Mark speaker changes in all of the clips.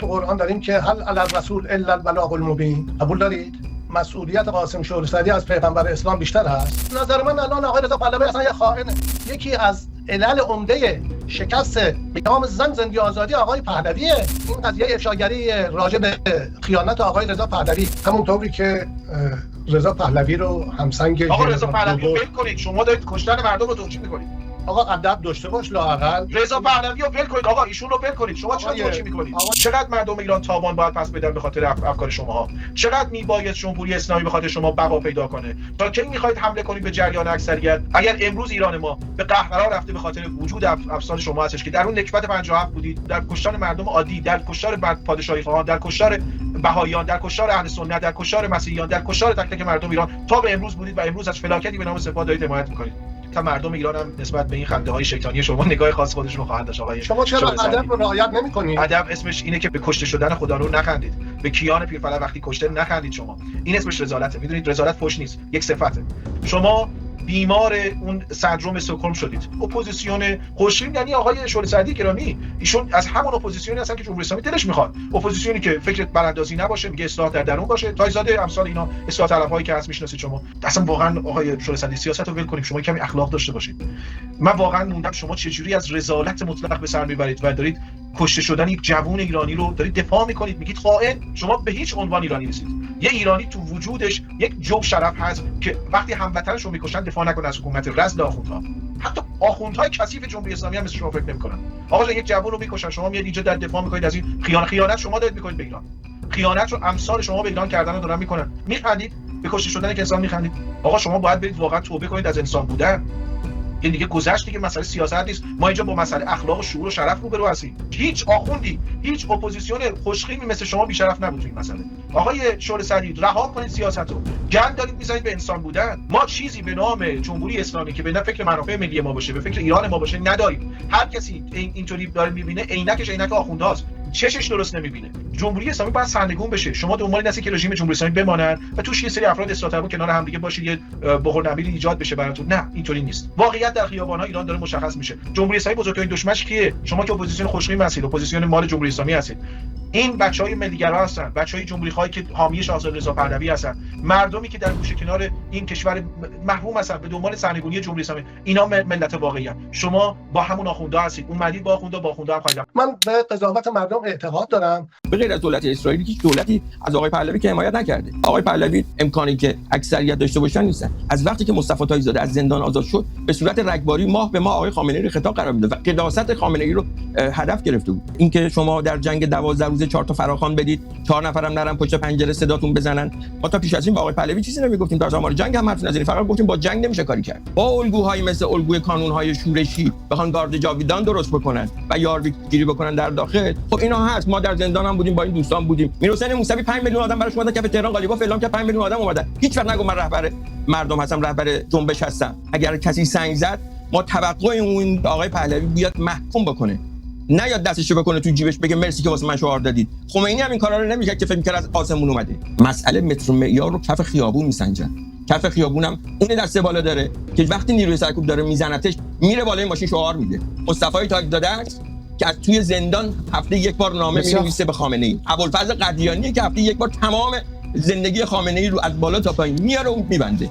Speaker 1: تو قرآن داریم که هل علی الرسول الا البلاغ المبین. قبول دارید؟ مسئولیت قاسم شهر سعدی از پیغمبر اسلام بیشتر هست. نظر من الان آقای رضا پهلوی اصلا یه خائنه. یکی از علل عمده شکست قیام زن زندگی آزادی آقای پهلویه. این قضیه افشاگری راجع به خیانت آقای رضا پهلوی، همونطوری که رضا پهلوی رو همسنگ
Speaker 2: آقا رضا پهلوی رو ول کنید. شما دارید کشتن مردم رو توجیه می‌کنید.
Speaker 1: آقا ادب داشته باش لااقل.
Speaker 2: رضا پهلوی رو ول کنید. آقا ایشون رو ول کنید. شما چرا توجیه می‌کنید؟ چقدر مردم ایران تاوان باید پس بدن به خاطر افکار شماها؟ چقدر میباید جمهوری اسلامی به خاطر شما بقا پیدا کنه؟ تا کی می‌خواید حمله کنید به جریان اکثریت؟ اگر امروز ایران ما به قهقرا رفته به خاطر وجود افسار شما هستش که در اون نکبت 57 بودید، در کشتن مردم عادی، در کشتار پادشاهی خواهان، در کشتار بهائیان، در کشتار اهل سنت، در کشتار مسیحیان، در کشتار تک تک مردم ایران تا به امروز بودید و امروز از فلاکتی به نام سپاه دارید حمایت می‌کنید. تا مردم ایران هم نسبت به این خنده‌های شیطانی شما نگاه خاص خودشون خواهند داشت. آقای
Speaker 1: شما چرا ادب رو رعایت نمی‌کنید؟
Speaker 2: ادب اسمش اینه که به کشته شدن خدا رو نخندید، به کیان پیرفلک وقتی کشته نخندید. شما این اسمش رذالته. میدونید رذالت فحش نیست، یک صفته. شما بیمار اون سندروم استکهلم شدید. اپوزیسیون خوشیم یعنی آقای شهر سعدی گرامی، ایشون از همون اپوزیسیونی هستن که جمهوری اسلامی دلش میخواد. اپوزیسیونی که فکر براندازی نباشه، میگه اصلاح در درون باشه. تایزاده امثال اینا اصلاح طلب‌هایی که هست میشناسید شما. اصلا واقعا آقای شهر سعدی سیاست رو ول کنیم. شما کمی اخلاق داشته باشید. من واقعا موندم شما چه جوری از رذالت مطلق به سر میبرید و دارید کشته شدن یک جوان ایرانی رو دارید دفاع میکنید، میگید خائن. شما به هیچ عنوان ایرانی نیستید. یه ایرانی تو وجودش یک جو شرف هست که وقتی هموطنش رو میکشن دفاع نکنه از حکومت رذل آخوندها. حتی آخوندهای کثیف جمهوری اسلامی هم مثل شما فکر نمیکنن. آقا یک جوان رو میکشن، شما میاد اینجا در دفاع میکنید از این خیانت شما دارید میکنید به ایران. خیانت رو امثال شما به ایران کردن رو دارن میکنن. میخندید به کشته شدن یک انسان میخندید. آقا شما باید برید واقعا توبه کنید از انسان بودن. این دیگه گذشت، دیگه مسئله سیاست نیست. ما اینجا با مسئله اخلاق و شعور و شرف روبرو هستیم. هیچ آخوندی، هیچ اپوزیسیون خوشخیمی مثل شما بی‌شرف نبود تو این مسئله. آقای شهر سعدی رها کنید سیاست رو. گند دارید می‌زنید به انسان بودن. ما چیزی به نام جمهوری اسلامی که به فکر منافع ملی ما باشه، به فکر ایران ما باشه نداریم. هر کسی اینطوری داره می‌بینه عینکش عینک آخوندهاست. چشش درست نمی‌بینه. جمهوری اسلامی باید سرنگون بشه. شما دنبال این که رژیم جمهوری اسلامی بمانن و توش یه سری افراد اصلاح طلب کنار هم دیگه باشید، یه بحران‌نبیل ایجاد بشه براتون. نه، اینطوری نیست. واقعیت در خیابان‌ها ایران داره مشخص میشه. جمهوری اسلامی بزرگترین دشمنش کیه؟ شما که اپوزیسیون خوشخویم هستید، اپوزیسیون مال جمهوری اسلامی هستید. این بچهای ملی‌گرا هستن، بچهای جمهوری خواهی که حامی شاهزاده رضا پهلوی هستن، مردمی که در گوشه کنار این کشور محروم هستن به دنبال سرنگونی جمهوری اسلامی. اینا ملت واقعی هستن. شما با همون آخوندا هستید. اومدید با آخوندا هم خواهید.
Speaker 1: من به قضاوت مردم اعتقاد دارم.
Speaker 3: به غیر از دولت اسرائیل هیچ دولتی از آقای پهلوی که حمایت نکرده. آقای پهلوی امکانی که اکثریت داشته باشن نیستن. از وقتی که مصطفی تایزاده از زندان آزاد شد، به صورت رگباری ماه به ماه آقای خامنه‌ای رو خطاب قرار میده و قداست خامنه‌ای رو هدف گرفته بود. اینکه شما در جنگ 12 روزه 4 تا فراخوان بدید، 4 نفرم نرن پشت پنجره صداتون بزنن. ما تا پیش از این با آقای پهلوی چیزی نمیگفتیم، در زمان جنگ هم حرف نزدیم، فقط گفتیم با جنگ نمیشه کاری کرد. با الگوهای مثل الگوی کانون‌های شورشی بخوان گارد جاویدان درست بکنن و یارویگیری بکنن در داخل. خب اینا هست. ما در زندان هم بودیم، با این دوستان بودیم. میرحسین موسوی 5 میلیون آدم براش اومدن کف تهران، قالیباف اعلام کرد 5 میلیون آدم اومدن. هیچ وقت نگو من رهبر مردم هستم، رهبر جنبش هستم. اگر کسی سنگ زد، ما توقع اون آقای پهلوی بیاد محکوم بکنه، نه یاد دستشو بکنه تو جیبش بگه مرسی که واسه من شعار دادید. خمینی هم این کارا رو نمی‌کرد که فکر می‌کرد از آسمون اومده. مسئله متر و معیار رو کف خیابون میسنجن. کف خیابونم اون دسته بالا داره که وقتی نیروی سرکوب داره میزنتش، میره بالای ماشین شعار میده. مصطفی تاج‌زاده است که از توی زندان هفته یک بار نامه می‌نویسه به خامنه‌ای. ابوالفضل قدیانی که هفته یک بار تمام زندگی خامنه‌ای رو از بالا تا پایین میاره و میبنده.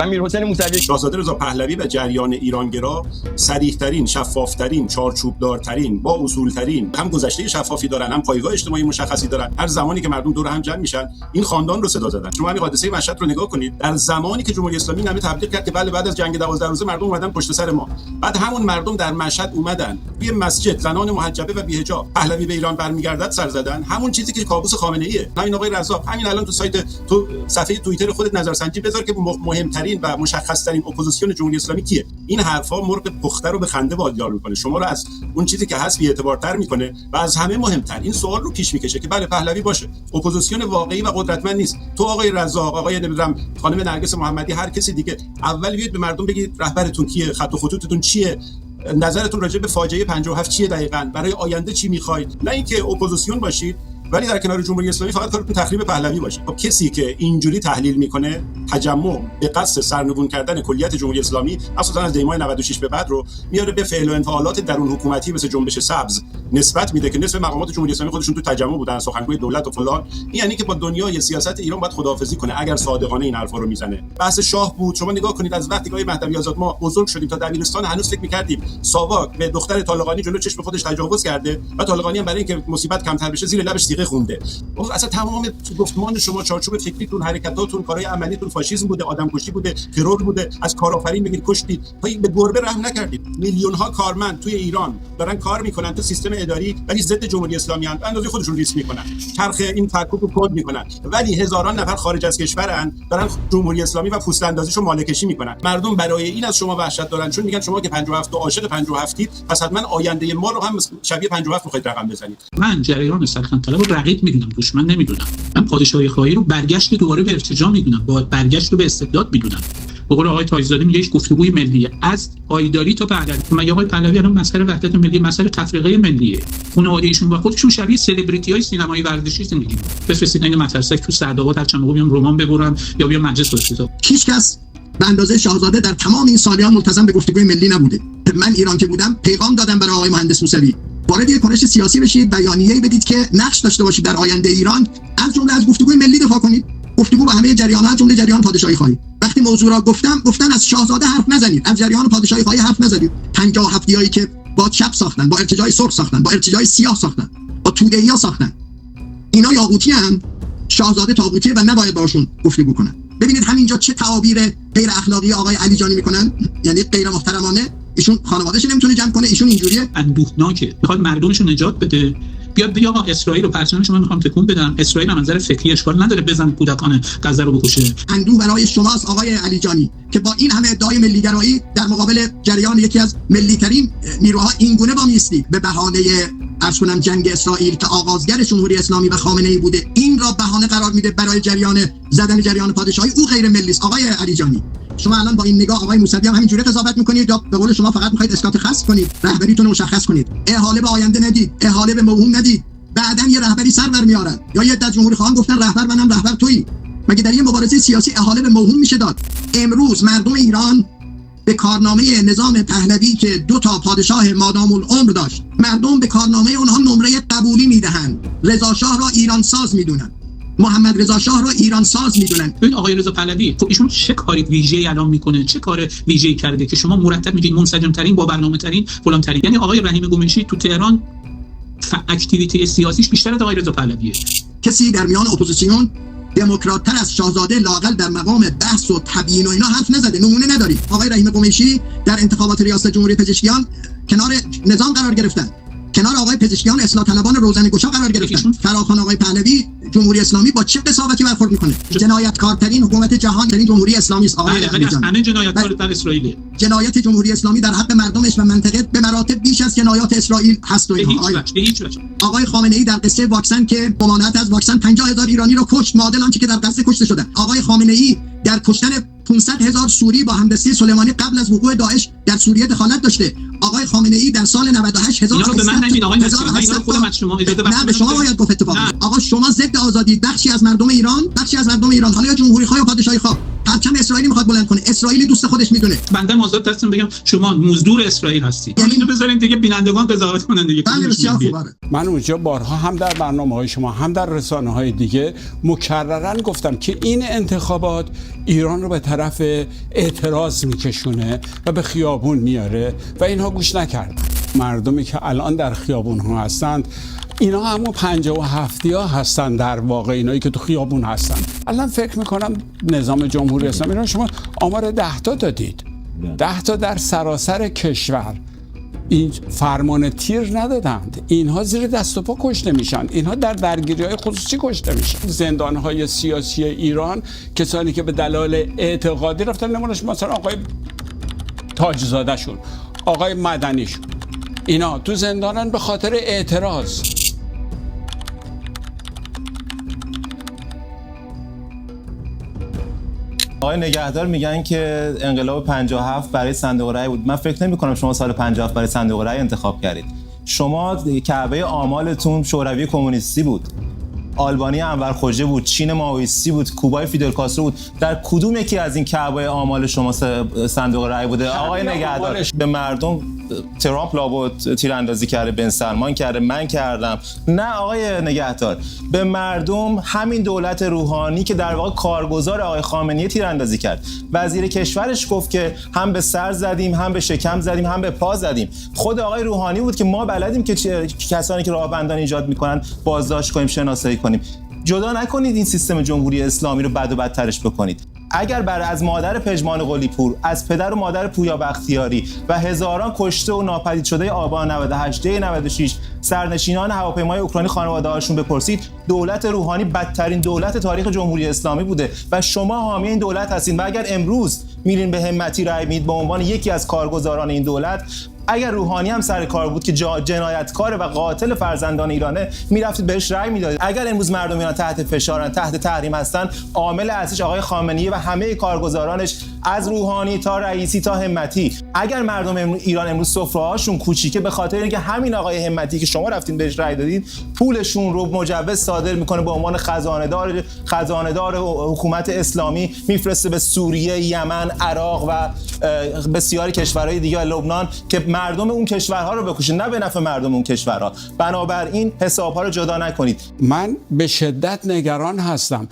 Speaker 3: و میرحسین موسوی
Speaker 4: شاهزاده رضا پهلوی و جریان ایرانگرا صریح‌ترین، شفاف‌ترین، چارچوب‌دارترین، با اصول‌ترین، هم گذشته شفافی دارن، هم پایگاه اجتماعی مشخصی دارن. هر زمانی که مردم دور هم جمع میشن، این خاندان رو صدا زدن. شما همین حادثه مشهد رو نگاه کنید. در زمانی که جمهوری اسلامی نامه تبلیغ کرد که بله بعد از جنگ 12 روزه مردم اومدن پشت سر ما، بعد همون مردم در مشهد اومدن توی مسجد زنان محجبه و بی‌حجاب پهلوی به ایران برمیگردد سر زدن. همون چیزی که کابوس خامنه‌ایه. همین آقای رضا همین الان تو سایت تو صفحه توییتر خودت نظرسنجی بذار که مهمترین و مشخص‌ترین اپوزیسیون جمهوری اسلامی کیه. این حرفا مرغ پخته رو به خنده وادار میکنه، شما رو از اون چیزی که هست بی‌اعتبارتر میکنه و از همه مهمتر این سوال رو پیش میکشه که بله پهلوی باشه اپوزیسیون واقعی و قدرتمند نیست. تو آقای رزاق، آقای نمیدونم خانم نرگس محمدی، هر کسی دیگه، اول بیاید به مردم بگید رهبرتون کیه، خط و خطوطتون چیه، نظرتون راجع به فاجعه 57 چیه، دقیقاً برای آینده چی میخواید، نه اینکه اپوزیسیون باشید ولی در کنار جمهوری اسلامی فقط کارتون تخریب پهلوی باشه. خب کسی که اینجوری تحلیل میکنه تجمع به قصد سرنگون کردن کلیت جمهوری اسلامی اساسا از دیماه 96 به بعد رو میاره به فعل و انفعالات درون حکومتی مثل جنبش سبز نسبت میده که نصف مقامات جمهوری اسلامی خودشون تو تجمع بودن، سخنگوی دولت و فلان. این یعنی که با دنیای سیاست ایران باید خداحافظی کنه اگر صادقانه این حرفا رو میزنه. بحث شاه بود. شما نگاه کنید از وقتی که مهدوی آزاد ما بزرگ شدیم تا دبیرستان هنوز فکر می‌کردیم ساواک به دختر طالقانی جلو چشم خودش تجاوز کرده و طالقانی هم برای اینکه مصیبت کمتر بشه زیر لبش صیغه خونده. اصلا تمام گفتمان شما، چارچوب فکریتون، حرکتاتون، کارهای عملیتون فاشیسم بوده، آدمکشی بوده، ترور بوده، از کارآفرین بگید کشتید، به گربه رحم نکردید. میلیون‌ها کارمند توی ایران دارن کار میکنن تو سیستم اداری ولی ضد جمهوری اسلامی ان، اندازه خودشون ریسک میکنن، چرخ این تحقق رو کد میکنن، ولی هزاران نفر خارج از کشورن دارن جمهوری اسلامی و پوست اندازیشو مالکشی میکنن. مردم برای این از شما وحشت دارن، چون میگن شما که 57 تا عاشق 57ید، پس حتما آینده ما رو هم شبیه 57 میخواید رقم بزنید.
Speaker 5: من جریان سرخن طلب رو رقیب میدونم، دشمن نمیدونم. من پادشاهی خواهی رو برگشت دوباره به ارتجاع میدونم، با برگشت رو به استبداد میدونم. به قول آقای تاج‌زاده میگه هیچ گفتگوی ملیه از آیداری تا پهلوی. مگه آقای پهلوی الان مسئله وحدت ملی، مسئله تفریقه ملیه. خانواده ایشون با خودشون شبیه سلبریتی‌های سینمایی ورزشی زندگی می‌کنن. بفرستید این مدرسه تو سعدآباد هر چند موقع بیام رمان ببرن یا بیام مجلس بسازم.
Speaker 6: هیچکس به اندازه شاهزاده در تمام این سالیان ملتزم به گفتگوی ملی نبوده. من ایران که بودم پیغام دادم برای آقای مهندس موسوی، وارد یک کنش سیاسی بشید، بیانیه‌ای بدید که نقش داشته باشید در آینده ایران، از جمله از گفتگوی ملی دفاع کنید. گفتگو با همه جریان‌ها، جمله جریان پادشاهی خواهی. وقتی موضوع را گفتن از شاهزاده حرف نزنید، از جریان پادشاهی خواهی حرف نزنید. 57یایی که با چپ ساختن، با ارتجاع سرخ ساختن، با ارتجاع سیاه ساختن، با توده‌ای‌ها ساختن، اینا یاقوتی ان، شاهزاده تاغوتیه و نباید باشون گفتگو کنن. ببینید همینجا چه تعابیر غیر اخلاقی آقای علی جانی میکنن، یعنی غیر محترمانه. ایشون خانواده‌اش نمیتونه جمع کنه، ایشون اینجوریه.
Speaker 5: اندوهناکه، میخواد مردمشو نجات بده. بیاد بگه آقا اسرائیل رو پرچم شما میخوام تکون بدم، اسرائیل از نظر فکری اشکال نداره بزن کودکان غزه رو بکشه.
Speaker 6: اندوه برای شماست آقای علی جانی که با این همه ادعای ملیگرایی در مقابل جریان یکی از ملی‌ترین نیروها اینگونه با میستید به بهانه عرض کنم جنگ اسرائیل که آغازگر جمهوری اسلامی و خامنه‌ای بوده، این را بهانه قرار میده برای زدن جریان پادشاهی. او غیر ملی است آقای علی جانی. شما الان با این نگاه آقای موسوی هم همینجوری قضاوت میکنید یا به قول شما فقط میخواید اسقاط خاص کنید، رهبریتون رو مشخص کنید، احاله به آینده ندید، احاله به موهوم ندید، بعداً یه رهبری سر برمیارن یا یه عده جمهوری خواهان گفتن رهبر منم رهبر تویی. مگه در این مبارزه سیاسی احاله به موهوم میشه داد؟ امروز مردم ایران به کارنامه نظام پهلوی که 2 تا پادشاه مادام العمر داشت، مردم به کارنامه اونها نمره قبولی میدهند. رضا شاه را ایران ساز میدونن، محمد رضا شاه را ایران ساز میدونن.
Speaker 5: ببین آقای رضا پهلوی خب ایشون چه کاری ویژه‌ای الان میکنه، چه کار ویژه‌ای کرده که شما مرتب میگید منسجم ترین، با برنامه ترین، فلان ترین؟ یعنی آقای رحیم گومشی تو تهران اکتیویتی سیاسیش بیشتر از آقای رضا پهلویه.
Speaker 6: کسی در میان اپوزیسیون دموکرات‌تر از شاهزاده لااقل در مقام بحث و تبیین و اینا حرف نزده، نمونه نداری. آقای رحیم قمیشی در انتخابات ریاست جمهوری پزشکیان کنار نظام قرار گرفتن، کنار آقای پزشکیان اصلاح طلبان روزنگشا قرار گرفتن. فراخوان آقای پهلوی جمهوری اسلامی با چه قساوتی برخورد میکنه؟ جنایتکارترین حکومت جهان یعنی جمهوری اسلامی است آقای
Speaker 5: علی جان. همه جنایتکار در اسرائیل.
Speaker 6: جنایت جمهوری اسلامی در حق مردمش و منطقه به مراتب بیش از جنایات اسرائیل هست. آقای خامنه‌ای در قصه واکسن که ممانعت از واکسن 50,000 ایرانی رو کشت، معادل آنچه که در غزه کشته شدن. آقای خامنه‌ای در کشتن 500,000 سوری با همدستی سلیمانی قبل از وقوع داعش در سوریه دخالت داشته. آقای خامنه‌ای در سال 98,000
Speaker 5: اینا رو به من نمیدید آقای نصیر، اینا رو خودم از شما اجازه
Speaker 6: نه به شما باید گفت اتفاقا. آقا شما ضد آزادی، بخشی از مردم ایران، حالا یا جمهوری خواه یا پادشاهی خواه، پرچم اسرائیلی میخواد بلند کنه. اسرائیلی دوست خودش میدونه.
Speaker 5: بنده آزاد هستم بگم شما مزدور اسرائیل هستید. یعنی اینو بذارین دیگه بینندگان قضاوت کنن دیگه.
Speaker 7: من اونجا بارها هم در برنامه‌های شما هم در رسانه‌های دیگه مکرراً گفتم که این انتخابات ایران رو به طرف اعتراض میکشونه و به خیابون میاره و اینها گوش نکردن. مردمی که الان در خیابون ها هستند اینا همون 57ها هستن، در واقع اینایی که تو خیابون هستن. الان فکر میکنم نظام جمهوری اسلامی رو شما آمار 10 تا دادید، 10 تا در سراسر کشور. این فرمان تیر ندادند، اینها زیر دست و پا کشته میشن، اینها در درگیری‌های خصوصی کشته میشن. زندان‌های سیاسی ایران کسانی که به دلایل اعتقادی رفتن، نمونهش مثلا آقای تاج‌زاده شون، آقای مدنی شون، اینا تو زندانن به خاطر اعتراض.
Speaker 8: آقای نگهدار میگن که انقلاب 57 برای صندوق رای بود. من فکر نمی‌کنم شما سال 57 برای صندوق رای انتخاب کردید. شما کعبه آمالتون شوروی کمونیستی بود. آلبانی انور خوجه بود، چین مائویستی بود، کوبای فیدل کاسترو بود. در کدوم یکی از این کعبه آمال شما صندوق رای بوده؟ آقای نگهدار، به مردم ترامپ لابد تیراندازی کرده، بن سلمان کرده، من کردم. نه آقای نگهدار، به مردم همین دولت روحانی که در واقع کارگزار آقای خامنه‌ای تیراندازی کرد. وزیر کشورش گفت که هم به سر زدیم، هم به شکم زدیم، هم به پا زدیم. خود آقای روحانی بود که ما بلدیم که کسانی که راهبندان ایجاد میکنن بازداشت کنیم، شناسایی کنیم. جدا نکنید این سیستم جمهوری اسلامی رو بد و بدترش بکنید. اگر برای از مادر پژمان قلی پور، از پدر و مادر پویا بختیاری و هزاران کشته و ناپدید شده آبان 98 96 سرنشینان هواپیمای اوکراینی خانواده‌هاشون بپرسید، دولت روحانی بدترین دولت تاریخ جمهوری اسلامی بوده و شما حامی این دولت هستین. و اگر امروز میرین به همتی رای میدید به عنوان یکی از کارگزاران این دولت، اگر روحانی هم سر کار بود که جنایتکار و قاتل فرزندان ایرانه، میرفتید بهش رأی میدادید. اگر امروز مردم ایران تحت فشارن، تحت تحریم هستن، عامل اصلیش آقای خامنه‌ای و همه کارگزارانش، از روحانی تا رئیسی تا همتی. اگر مردم ایران امروز سفره‌هاشون کوچیکه به خاطر اینکه همین آقای همتی که شما رفتین بهش رأی دادید پولشون رو مجوز صادر میکنه به عنوان خزانه‌دار حکومت اسلامی، میفرسته به سوریه، یمن، عراق و بسیاری کشورهای دیگه، لبنان، که مردم اون کشورها رو بکشه، نه به نفع مردم اون کشورها. بنابراین حساب‌ها رو جدا نکنید.
Speaker 7: من به شدت نگران هستم.